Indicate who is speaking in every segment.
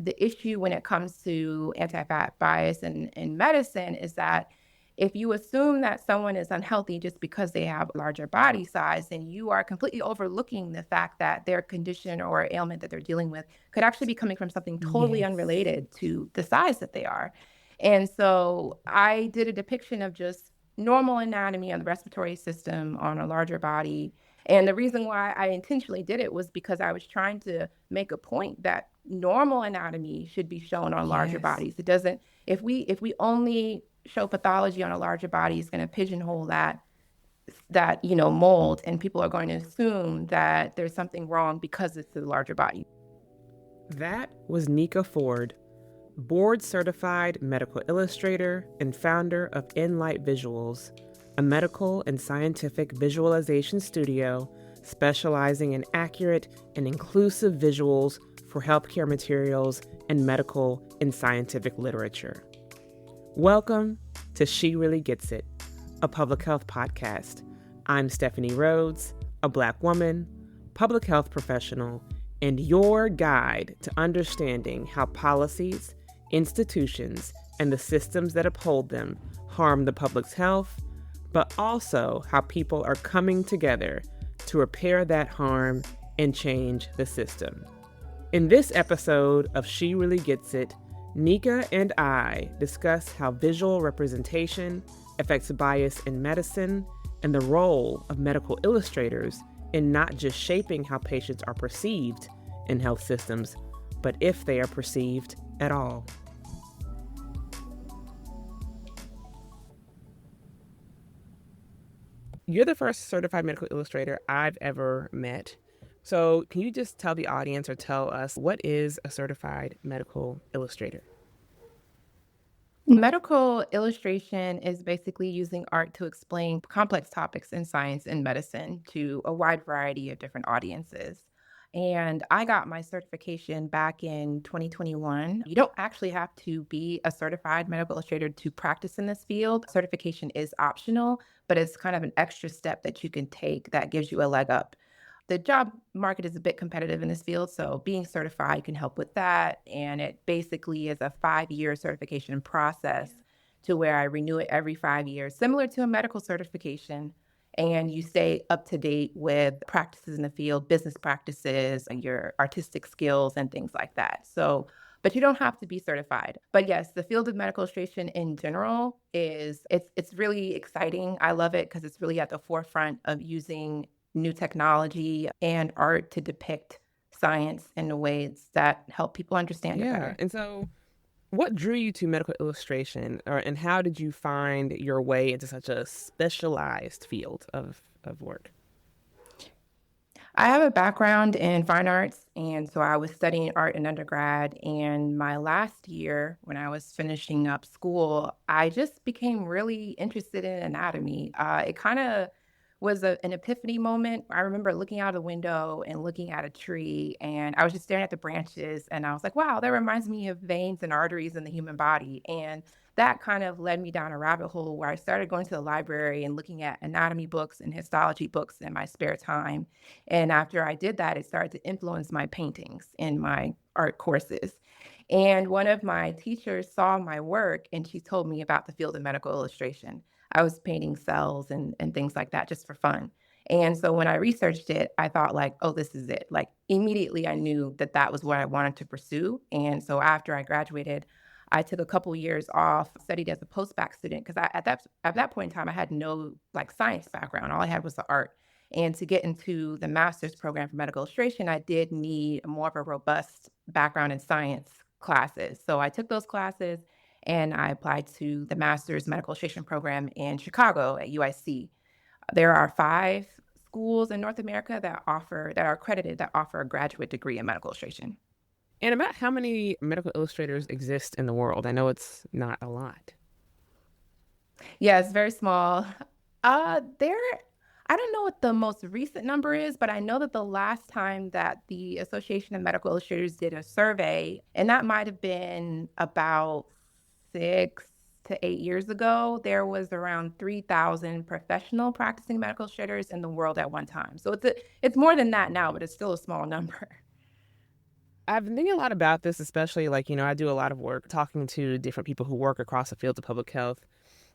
Speaker 1: the issue when it comes to anti-fat bias in medicine is that if you assume that someone is unhealthy just because they have larger body size, then you are completely overlooking the fact that their condition or ailment that they're dealing with could actually be coming from something totally
Speaker 2: Yes.
Speaker 1: unrelated to the size that they are. And so I did a depiction of just normal anatomy of the respiratory system on a larger body. And the reason why I intentionally did it was because I was trying to make a point that normal anatomy should be shown on larger
Speaker 2: Yes.
Speaker 1: bodies. It doesn't, if we only show pathology on a larger body, it's going to pigeonhole that mold, and people are going to assume that there's something wrong because it's the larger body.
Speaker 2: That was Nika Ford, Board Certified Medical Illustrator and founder of Enlight Visuals, a medical and scientific visualization studio specializing in accurate and inclusive visuals for healthcare materials and medical and scientific literature. Welcome to She Really Gets It, a public health podcast. I'm Stephanie Rhodes, a Black woman, public health professional, and your guide to understanding how policies, institutions, and the systems that uphold them harm the public's health, but also how people are coming together to repair that harm and change the system. In this episode of She Really Gets It, Nika and I discuss how visual representation affects bias in medicine and the role of medical illustrators in not just shaping how patients are perceived in health systems, but if they are perceived at all. You're the first certified medical illustrator I've ever met. So can you just tell the audience or tell us, what is a certified medical illustrator?
Speaker 1: Medical illustration is basically using art to explain complex topics in science and medicine to a wide variety of different audiences. And I got my certification back in 2021. You don't actually have to be a certified medical illustrator to practice in this field. Certification is optional, but it's kind of an extra step that you can take that gives you a leg up. The job market is a bit competitive in this field, so being certified can help with that. And it basically is a 5-year certification process to where I renew it every 5 years, similar to a medical certification. And you stay up to date with practices in the field, business practices, and your artistic skills and things like that. So, but you don't have to be certified. But yes, the field of medical illustration in general it's really exciting. I love it because it's really at the forefront of using new technology and art to depict science in ways that help people understand it
Speaker 2: Yeah.
Speaker 1: better.
Speaker 2: And so what drew you to medical illustration, and how did you find your way into such a specialized field of work?
Speaker 1: I have a background in fine arts, and so I was studying art in undergrad. And my last year, when I was finishing up school, I just became really interested in anatomy. It kind of was an epiphany moment. I remember looking out the window and looking at a tree, and I was just staring at the branches, and I was like, wow, that reminds me of veins and arteries in the human body. And that kind of led me down a rabbit hole where I started going to the library and looking at anatomy books and histology books in my spare time. And after I did that, it started to influence my paintings in my art courses. And one of my teachers saw my work and she told me about the field of medical illustration. I was painting cells and things like that just for fun. And so when I researched it, I thought like, oh, this is it. Like immediately I knew that that was what I wanted to pursue. And so after I graduated, I took a couple years off, studied as a post-bac student because at that point in time I had no like science background. All I had was the art. And to get into the master's program for medical illustration, I did need more of a robust background in science classes. So I took those classes and I applied to the master's medical illustration program in Chicago at UIC. There are 5 schools in North America that are accredited that offer a graduate degree in medical illustration.
Speaker 2: And about how many medical illustrators exist in the world? I know it's not a lot.
Speaker 1: Yeah, it's very small. There, I don't know what the most recent number is, but I know that the last time that the Association of Medical Illustrators did a survey, and that might have been about 6 to 8 years ago, there was around 3,000 professional practicing medical illustrators in the world at one time. So it's more than that now, but it's still a small number.
Speaker 2: I've been thinking a lot about this, especially I do a lot of work talking to different people who work across the fields of public health.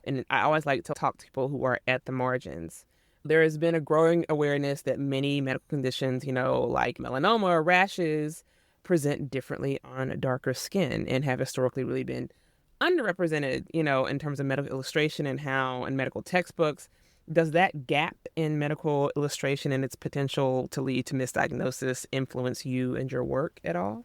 Speaker 2: And I always like to talk to people who are at the margins. There has been a growing awareness that many medical conditions, like melanoma or rashes, present differently on darker skin and have historically really been underrepresented, in terms of medical illustration and how in medical textbooks. Does that gap in medical illustration and its potential to lead to misdiagnosis influence you and your work at all?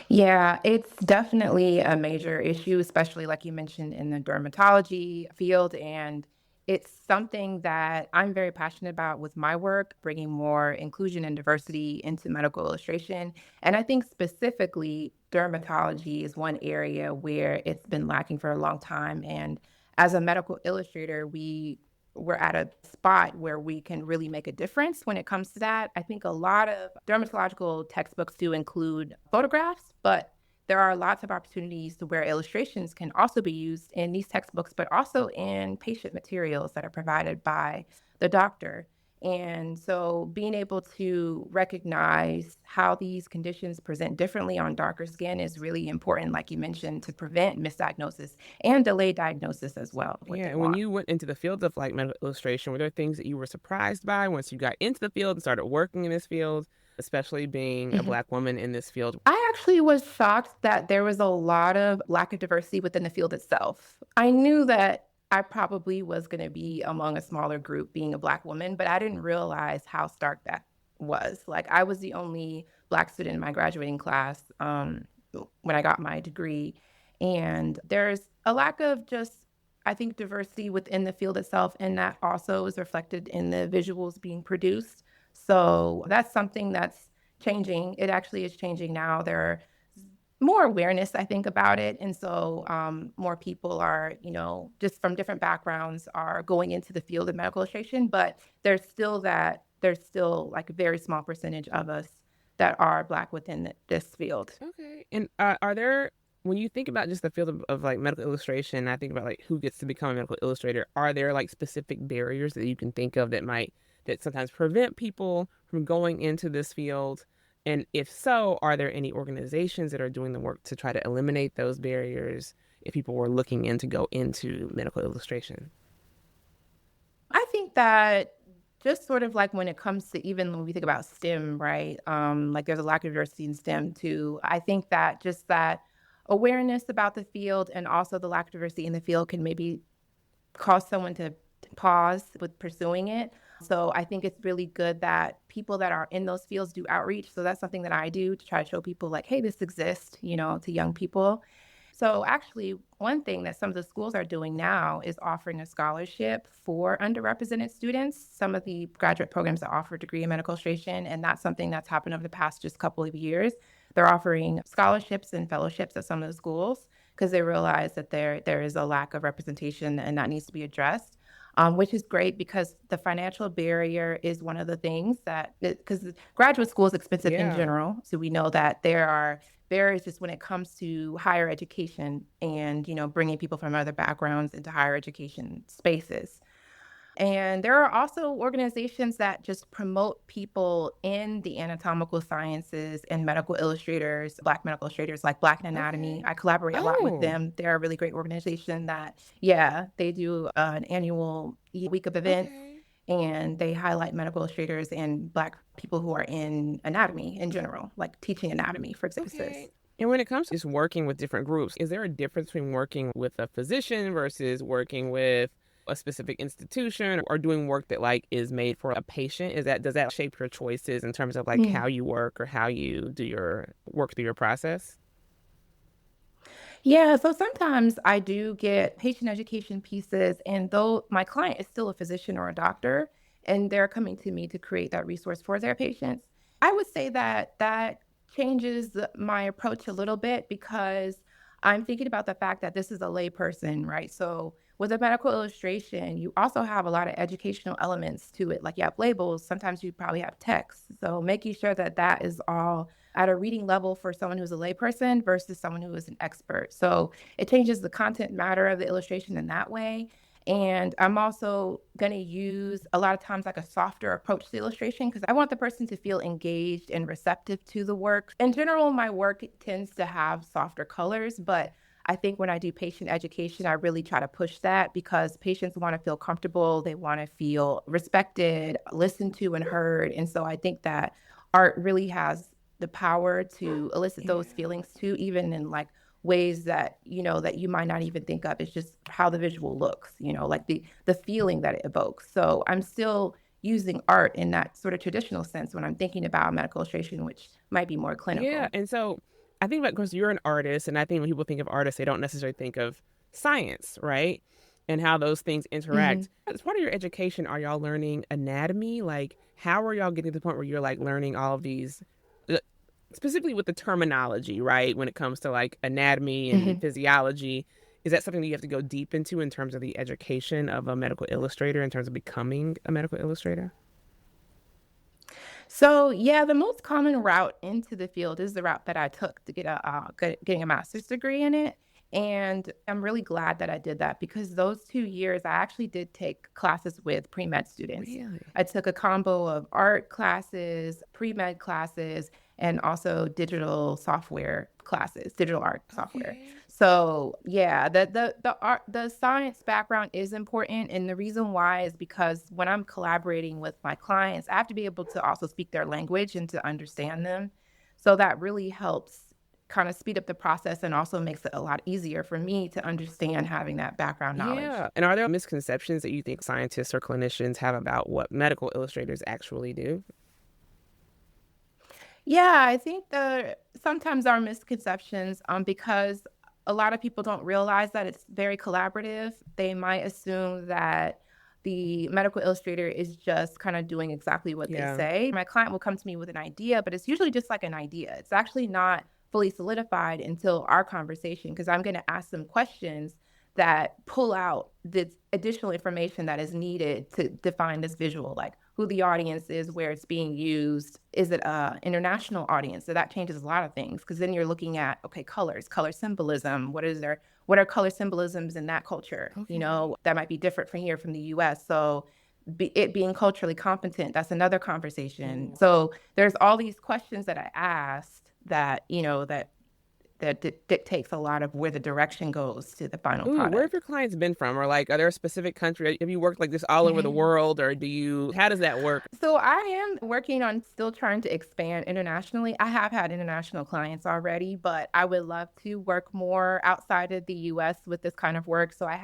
Speaker 1: Yeah, it's definitely a major issue, especially like you mentioned in the dermatology field. And it's something that I'm very passionate about with my work, bringing more inclusion and diversity into medical illustration. And I think specifically dermatology is one area where it's been lacking for a long time. And as a medical illustrator, we're at a spot where we can really make a difference when it comes to that. I think a lot of dermatological textbooks do include photographs, but there are lots of opportunities to where illustrations can also be used in these textbooks, but also in patient materials that are provided by the doctor. And so being able to recognize how these conditions present differently on darker skin is really important, like you mentioned, to prevent misdiagnosis and delay diagnosis as well, what
Speaker 2: Yeah,
Speaker 1: they
Speaker 2: and when
Speaker 1: want.
Speaker 2: you went into the field of medical illustration, were there things that you were surprised by once you got into the field and started working in this field, especially being a
Speaker 1: Mhm.
Speaker 2: Black woman in this field?
Speaker 1: I actually was shocked that there was a lot of lack of diversity within the field itself. I knew that I probably was going to be among a smaller group being a Black woman, but I didn't realize how stark that was. Like, I was the only Black student in my graduating class when I got my degree. And there's a lack of just, I think, diversity within the field itself. And that also is reflected in the visuals being produced. So that's something that's changing. It actually is changing now. There are more awareness, I think, about it. And so more people are, just from different backgrounds are going into the field of medical illustration, but there's still like a very small percentage of us that are Black within this field.
Speaker 2: Okay. And are there, when you think about just the field of medical illustration, I think about who gets to become a medical illustrator. Are there specific barriers that you can think of that sometimes prevent people from going into this field? And if so, are there any organizations that are doing the work to try to eliminate those barriers if people were looking in to go into medical illustration?
Speaker 1: I think that just sort of like when it comes to even when we think about STEM, right? Like there's a lack of diversity in STEM too. I think that just that awareness about the field and also the lack of diversity in the field can maybe cause someone to pause with pursuing it. So I think it's really good that people that are in those fields do outreach. So that's something that I do to try to show people like, hey, this exists, to young people. So actually, one thing that some of the schools are doing now is offering a scholarship for underrepresented students. Some of the graduate programs that offer a degree in medical illustration, and that's something that's happened over the past just couple of years. They're offering scholarships and fellowships at some of the schools because they realize that there is a lack of representation and that needs to be addressed. Which is great because the financial barrier is one of the things that because graduate school is expensive in
Speaker 2: Yeah.
Speaker 1: general. So we know that there are barriers just when it comes to higher education and bringing people from other backgrounds into higher education spaces. And there are also organizations that just promote people in the anatomical sciences and medical illustrators, Black medical illustrators like Black Anatomy.
Speaker 2: Okay.
Speaker 1: I collaborate a lot with
Speaker 2: Oh,
Speaker 1: them. They're a really great organization that, yeah, they do an annual week of events
Speaker 2: okay.
Speaker 1: and they highlight medical illustrators and Black people who are in anatomy in general, like teaching anatomy for
Speaker 2: Okay.
Speaker 1: emphasis.
Speaker 2: And when it comes to just working with different groups, is there a difference between working with a physician versus working with a specific institution or doing work that is made for a patient? Does that shape your choices in terms of how you work or how you do your work through your process?
Speaker 1: Yeah, so sometimes I do get patient education pieces, and though my client is still a physician or a doctor, and they're coming to me to create that resource for their patients, I would say that that changes my approach a little bit because I'm thinking about the fact that this is a layperson, right? So with a medical illustration, you also have a lot of educational elements to it. Like you have labels, sometimes you probably have text. So making sure that that is all at a reading level for someone who's a layperson versus someone who is an expert. So it changes the content matter of the illustration in that way. And I'm also going to use a lot of times like a softer approach to illustration because I want the person to feel engaged and receptive to the work. In general, my work tends to have softer colors, but I think when I do patient education, I really try to push that because patients want to feel comfortable. They want to feel respected, listened to, and heard. And so I think that art really has the power to elicit
Speaker 2: Yeah.
Speaker 1: those feelings too, even in like ways that that you might not even think of. It's just how the visual looks, like the feeling that it evokes. So I'm still using art in that sort of traditional sense when I'm thinking about medical illustration, which might be more
Speaker 2: Yeah,
Speaker 1: clinical.
Speaker 2: and so I think about because you're an artist, and I think when people think of artists, they don't necessarily think of science, right? And how those things
Speaker 1: Hmm.
Speaker 2: interact. As part of your education, are y'all learning anatomy? Like, how are y'all getting to the point where you're like learning all of these, uh, specifically with the terminology, right? When it comes to like anatomy and
Speaker 1: Hmm.
Speaker 2: physiology, is that something that you have to go deep into in terms of the education of a medical illustrator, in terms of becoming a medical illustrator?
Speaker 1: So yeah, the most common route into the field is the route that I took to getting a master's degree in it. And I'm really glad that I did that because those 2 years I actually did take classes with pre-med students.
Speaker 2: Really?
Speaker 1: I took a combo of art classes, pre-med classes, and also digital software classes, digital art software.
Speaker 2: Okay.
Speaker 1: So yeah, the science background is important, and the reason why is because when I'm collaborating with my clients, I have to be able to also speak their language and to understand them. So that really helps kind of speed up the process and also makes it a lot easier for me to understand having that background knowledge.
Speaker 2: Yeah. And are there misconceptions that you think scientists or clinicians have about what medical illustrators actually do?
Speaker 1: Yeah, I think sometimes our misconceptions, because a lot of people don't realize that it's very collaborative. They might assume that the medical illustrator is just kind of doing exactly what they
Speaker 2: Yeah.
Speaker 1: say. My client will come to me with an idea, but it's usually just like an idea. It's actually not fully solidified until our conversation because I'm going to ask them questions that pull out the additional information that is needed to define this visual, like who the audience is, where it's being used. Is it a international audience? So that changes a lot of things because then you're looking at, okay, colors, color symbolism. What are color symbolisms in that culture?
Speaker 2: Okay.
Speaker 1: That might be different from here from the US. So it being culturally competent, that's another conversation.
Speaker 2: Ooh.
Speaker 1: So there's all these questions that I asked that, dictates a lot of where the direction goes to the final
Speaker 2: Ooh, where have
Speaker 1: product.
Speaker 2: your clients been from? Or like, are there a specific country? Have you worked like this all over the
Speaker 1: Mhm.
Speaker 2: world? Or how does that work?
Speaker 1: So I am working on still trying to expand internationally. I have had international clients already, but I would love to work more outside of the US with this kind of work. I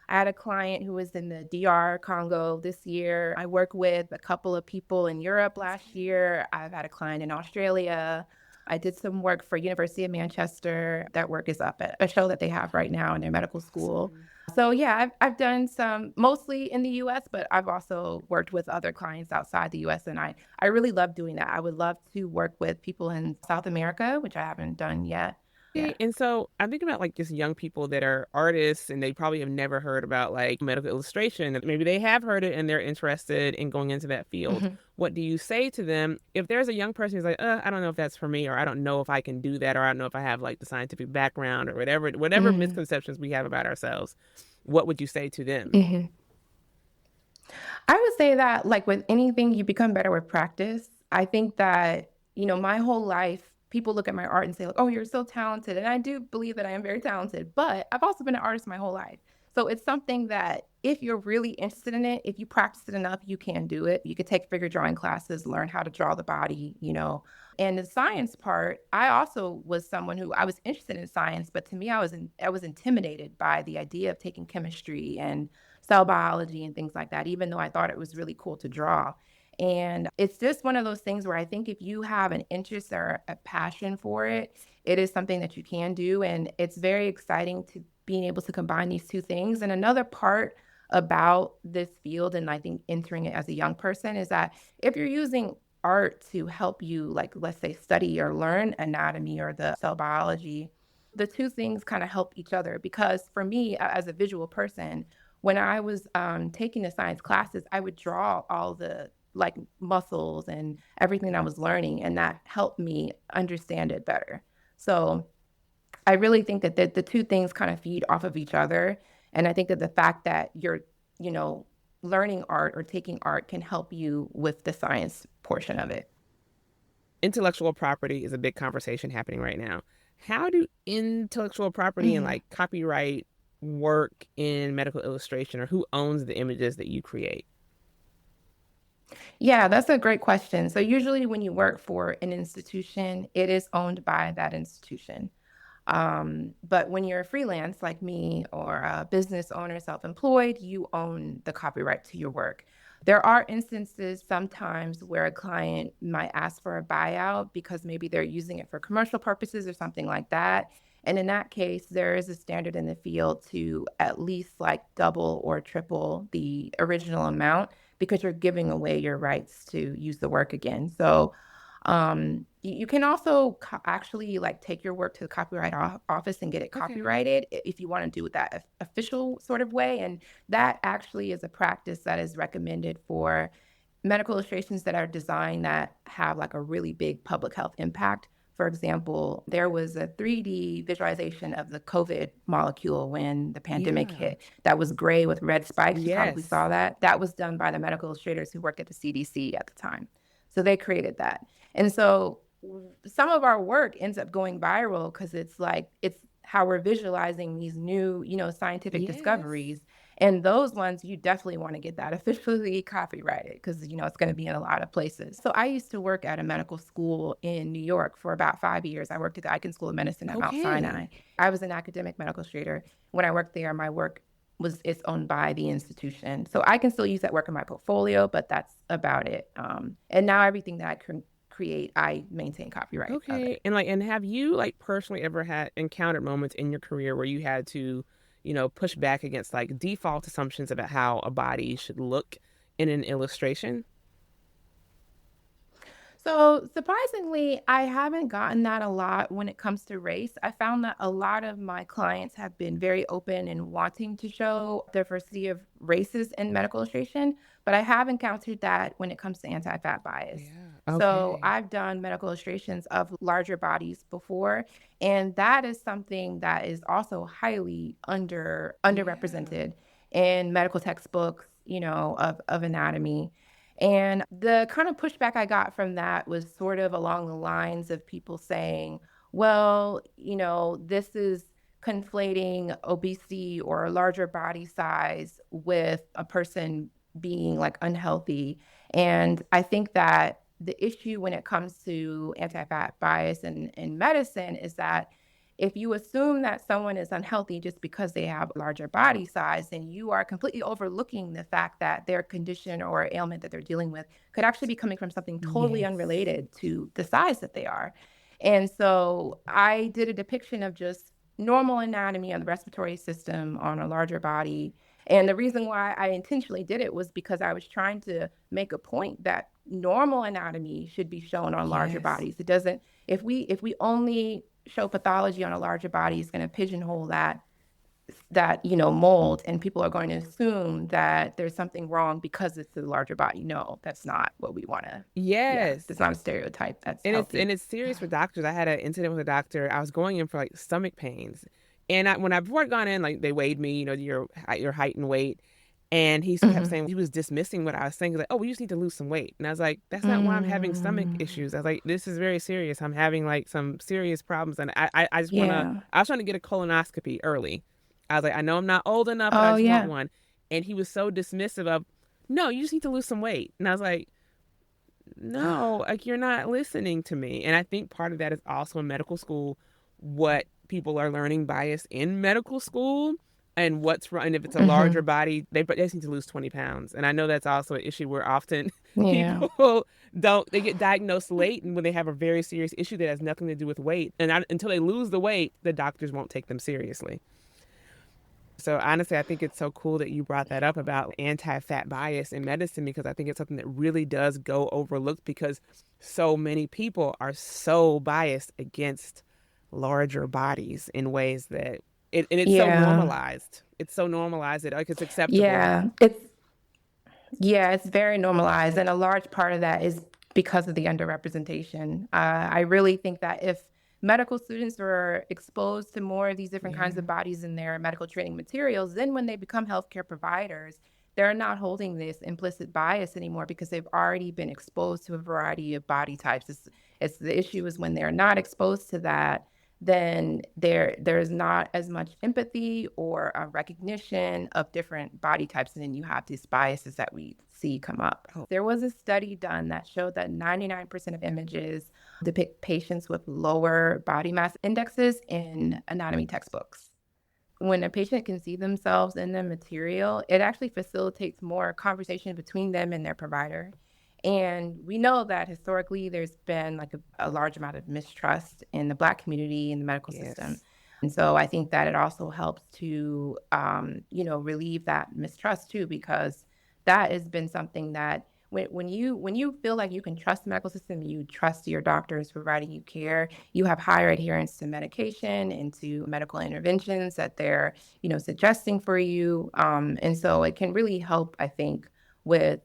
Speaker 1: had a client who was in the DR Congo this year. I work with a couple of people in Europe last year. I've had a client in Australia. I did some work for University of Manchester. That work is up at a show that they have right now in their medical school.
Speaker 2: Awesome.
Speaker 1: So yeah, I've done some mostly in the US, but I've also worked with other clients outside the US, and I really love doing that. I would love to work with people in South America, which I haven't done yet. Yeah.
Speaker 2: Okay, and so I'm thinking about like just young people that are artists and they probably have never heard about like medical illustration. Maybe they have heard it and they're interested in going into that field.
Speaker 1: Mhm.
Speaker 2: What do you say to them if there's a young person who's like, I don't know if that's for me, or I don't know if I can do that, or I don't know if I have like the scientific background or whatever
Speaker 1: Mhm.
Speaker 2: misconceptions we have about ourselves? What would you say to them?
Speaker 1: Mhm. I would say that, like with anything, you become better with practice. I think that, my whole life, people look at my art and say, like, oh, you're so talented. And I do believe that I am very talented, but I've also been an artist my whole life. So it's something that if you're really interested in it, if you practice it enough, you can do it. You could take figure drawing classes, learn how to draw the body. And the science part, I also was someone who I was interested in science, but to me, I was intimidated by the idea of taking chemistry and cell biology and things like that, even though I thought it was really cool to draw. And it's just one of those things where I think if you have an interest or a passion for it, it is something that you can do. And it's very exciting to being able to combine these two things. And another part about this field, and I think entering it as a young person, is that if you're using art to help you, like, let's say, study or learn anatomy or the cell biology, the two things kind of help each other. Because for me, as a visual person, when I was taking the science classes, I would draw all the like muscles and everything I was learning, and that helped me understand it better. So I really think that the two things kind of feed off of each other. And I think that the fact that you're, you know, learning art or taking art can help you with the science portion of it.
Speaker 2: Intellectual property is a big conversation happening right now. How do intellectual property and
Speaker 1: Mhm.
Speaker 2: like copyright work in medical illustration, or who owns the images that you create?
Speaker 1: Yeah, that's a great question. So usually when you work for an institution, it is owned by that institution. But when you're a freelance like me or a business owner, self-employed, you own the copyright to your work. There are instances sometimes where a client might ask for a buyout because maybe they're using it for commercial purposes or something like that. And in that case, there is a standard in the field to at least like double or triple the original amount because you're giving away your rights to use the work again. So you can also actually like take your work to the copyright office and get it
Speaker 2: Okay.
Speaker 1: copyrighted if you want to do it that official sort of way. And that actually is a practice that is recommended for medical illustrations that are designed that have like a really big public health impact. For example, there was a 3D visualization of the COVID molecule when the pandemic
Speaker 2: Yeah.
Speaker 1: hit that was gray with red spikes. You probably
Speaker 2: Yes.
Speaker 1: saw that. That was done by the medical illustrators who worked at the CDC at the time. So they created that. And so some of our work ends up going viral because it's like it's how we're visualizing these new, scientific
Speaker 2: Yes.
Speaker 1: discoveries. And those ones you definitely want to get that officially copyrighted because it's going to be in a lot of places. So I used to work at a medical school in New York for about 5 years. I worked at the Icahn School of Medicine at Mount Sinai.
Speaker 2: Okay.
Speaker 1: I was an academic medical illustrator. When I worked there, my work was it's owned by the institution. So I can still use that work in my portfolio, but that's about it. And now everything that I can create, I maintain copyright of
Speaker 2: Okay.
Speaker 1: it.
Speaker 2: And have you like personally ever had encountered moments in your career where you had to, push back against like default assumptions about how a body should look in an illustration?
Speaker 1: So surprisingly, I haven't gotten that a lot when it comes to race. I found that a lot of my clients have been very open and wanting to show diversity of races in medical illustration, but I have encountered that when it comes to anti-fat bias.
Speaker 2: Yeah.
Speaker 1: So
Speaker 2: Okay.
Speaker 1: I've done medical illustrations of larger bodies before, and that is something that is also highly
Speaker 2: Yeah.
Speaker 1: underrepresented in medical textbooks, of anatomy. And the kind of pushback I got from that was sort of along the lines of people saying, well, this is conflating obesity or a larger body size with a person being like unhealthy. And I think that the issue when it comes to anti fat bias in medicine is that if you assume that someone is unhealthy just because they have larger body size, then you are completely overlooking the fact that their condition or ailment that they're dealing with could actually be coming from something totally
Speaker 2: Yes.
Speaker 1: unrelated to the size that they are. And so I did a depiction of just normal anatomy of the respiratory system on a larger body. And the reason why I intentionally did it was because I was trying to make a point that normal anatomy should be shown on larger
Speaker 2: Yes.
Speaker 1: bodies. It doesn't if we only show pathology on a larger body, it's going to pigeonhole that mold, and people are going to assume that there's something wrong because it's a larger body. No, that's not what we want to. Yeah,
Speaker 2: Yes.
Speaker 1: that's not a stereotype that's
Speaker 2: And
Speaker 1: healthy.
Speaker 2: it's serious for doctors. I had an incident with a doctor. I was going in for like stomach pains, and when I before I gone in, like they weighed me, your height and weight, and he kept
Speaker 1: Hmm.
Speaker 2: saying he was dismissing what I was saying. He's like, "Oh, we just need to lose some weight," and I was like, "That's not why I'm having stomach
Speaker 1: Mm,
Speaker 2: issues." I was like, "This is very serious. I'm having like some serious problems, and I just wanna.
Speaker 1: yeah.
Speaker 2: I was trying to get a colonoscopy early. I was like, I know I'm not old enough, but I
Speaker 1: Oh
Speaker 2: just want
Speaker 1: yeah.
Speaker 2: one, and he was so dismissive of, "No, you just need to lose some weight," and I was like, no, like you're not listening to me. And I think part of that is also in medical school, what people are learning bias in medical school and what's wrong. And if it's a larger
Speaker 1: Hmm.
Speaker 2: body, they just need to lose 20 pounds. And I know that's also an issue where often
Speaker 1: Yeah.
Speaker 2: people they get diagnosed late and when they have a very serious issue that has nothing to do with weight. And until they lose the weight, the doctors won't take them seriously. So honestly, I think it's so cool that you brought that up about anti-fat bias in medicine because I think it's something that really does go overlooked because so many people are so biased against larger bodies in ways that it's so
Speaker 1: Yeah.
Speaker 2: normalized. It's so normalized that like it's acceptable.
Speaker 1: Yeah. It's very normalized, and a large part of that is because of the underrepresentation. I really think that if medical students were exposed to more of these different kinds
Speaker 2: Yeah.
Speaker 1: of bodies in their medical training materials, then when they become healthcare providers, they're not holding this implicit bias anymore because they've already been exposed to a variety of body types. It's the issue is when they're not exposed to that, then there's not as much empathy or a recognition of different body types, and then you have these biases that we see come up.
Speaker 2: Oh,
Speaker 1: There was a study done that showed that 99% of images depict patients with lower body mass indexes in anatomy textbooks. When a patient can see themselves in the material, it actually facilitates more conversation between them and their provider. And we know that historically there's been like a large amount of mistrust in the Black community in the medical system.
Speaker 2: yes.
Speaker 1: And so I think that it also helps to, relieve that mistrust too, because that has been something that when you feel like you can trust the medical system, you trust your doctors providing you care, you have higher adherence to medication and to medical interventions that they're, suggesting for you. And so it can really help, I think, with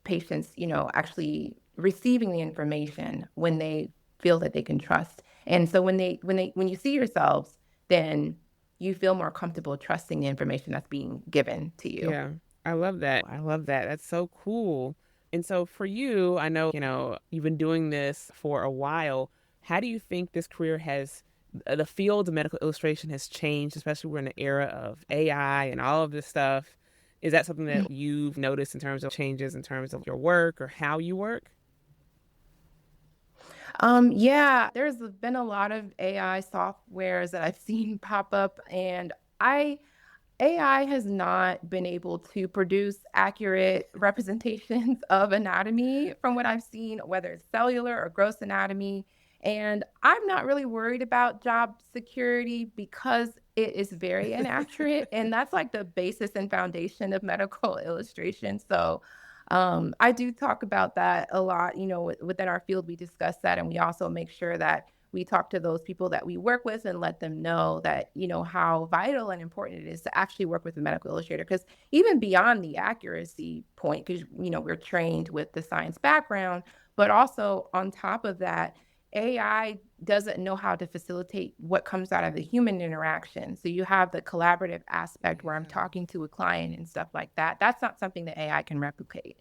Speaker 1: patients, actually receiving the information when they feel that they can trust. And so when you see yourselves, then you feel more comfortable trusting the information that's being given to you.
Speaker 2: Yeah. I love that. I love that. That's so cool. And so for you, I know, you've been doing this for a while. How do you think this career has, the field of medical illustration has changed, especially we're in the era of AI and all of this stuff? Is that something that you've noticed in terms of changes in terms of your work or how you work?
Speaker 1: Yeah, there's been a lot of AI softwares that I've seen pop up, and I AI has not been able to produce accurate representations of anatomy from what I've seen, whether it's cellular or gross anatomy. And I'm not really worried about job security because it is very inaccurate. And that's like the basis and foundation of medical illustration. So I do talk about that a lot. Within our field, we discuss that, and we also make sure that we talk to those people that we work with and let them know that, how vital and important it is to actually work with a medical illustrator. Because even beyond the accuracy point, because, we're trained with the science background, but also on top of that, AI doesn't know how to facilitate what comes out of the human interaction. So you have the collaborative aspect where I'm
Speaker 2: Yeah.
Speaker 1: talking to a client and stuff like that. That's not something that AI can replicate.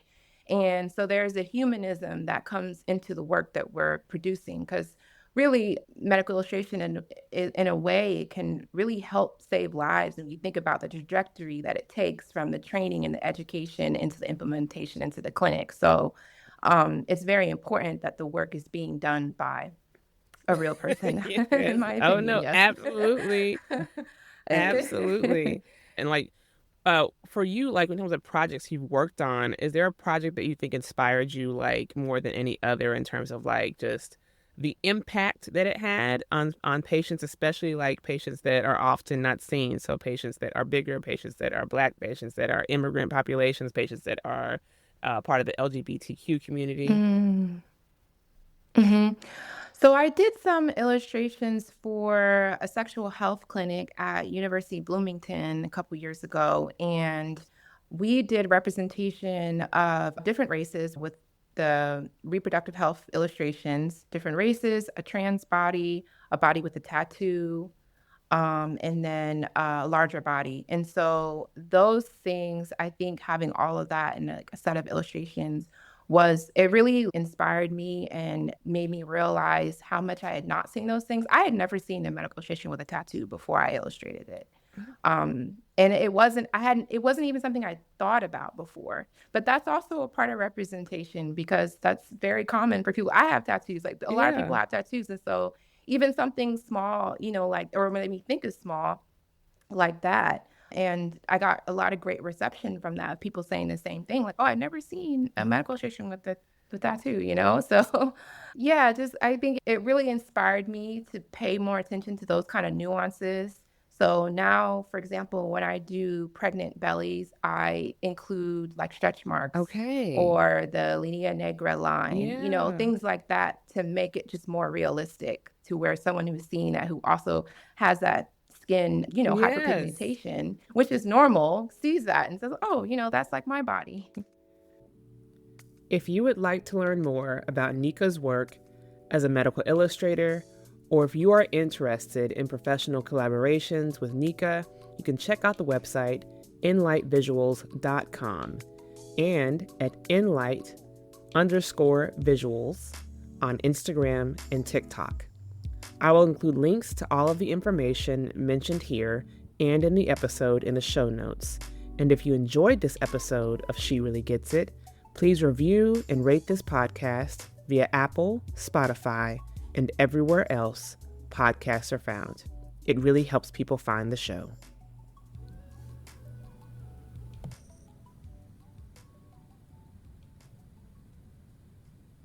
Speaker 1: And so there's a humanism that comes into the work that we're producing because really medical illustration in a way it can really help save lives. And you think about the trajectory that it takes from the training and the education into the implementation into the clinic. So it's very important that the work is being done by a real person, in
Speaker 2: Yes.
Speaker 1: my
Speaker 2: Oh
Speaker 1: opinion.
Speaker 2: no,
Speaker 1: Yes.
Speaker 2: absolutely. Absolutely. And like for you, like in terms of projects you've worked on, is there a project that you think inspired you like more than any other in terms of like just the impact that it had on patients, especially like patients that are often not seen. So patients that are bigger, patients that are Black, patients that are immigrant populations, patients that are part of the LGBTQ community.
Speaker 1: Mm. Mhm. So I did some illustrations for a sexual health clinic at University Bloomington a couple years ago, and we did representation of different races with the reproductive health illustrations, different races, a trans body, a body with a tattoo, and then a larger body. And so those things, I think having all of that in a set of illustrations it really inspired me and made me realize how much I had not seen those things. I had never seen a medical illustration with a tattoo before I illustrated it. And it wasn't even something I thought about before. But that's also a part of representation because that's very common for people. I have tattoos, like a lot of people
Speaker 2: Yeah.
Speaker 1: have tattoos. And so even something small, like, or made me think is small like that. And I got a lot of great reception from that. People saying the same thing, like, "Oh, I've never seen a medical illustration with tattoo." So yeah, just I think it really inspired me to pay more attention to those kind of nuances. So now, for example, when I do pregnant bellies, I include like stretch marks
Speaker 2: Okay.
Speaker 1: or the linea negra line,
Speaker 2: Yeah.
Speaker 1: things like that to make it just more realistic to where someone who's seeing that who also has that skin,
Speaker 2: Yes.
Speaker 1: hyperpigmentation, which is normal, sees that and says, "Oh, that's like my body."
Speaker 2: If you would like to learn more about Nika's work as a medical illustrator Or if you are interested in professional collaborations with Nika, you can check out the website inlightvisuals.com and at inlight_visuals on Instagram and TikTok. I will include links to all of the information mentioned here and in the episode in the show notes. And if you enjoyed this episode of She Really Gets It, please review and rate this podcast via Apple, Spotify, and everywhere else podcasts are found. It really helps people find the show.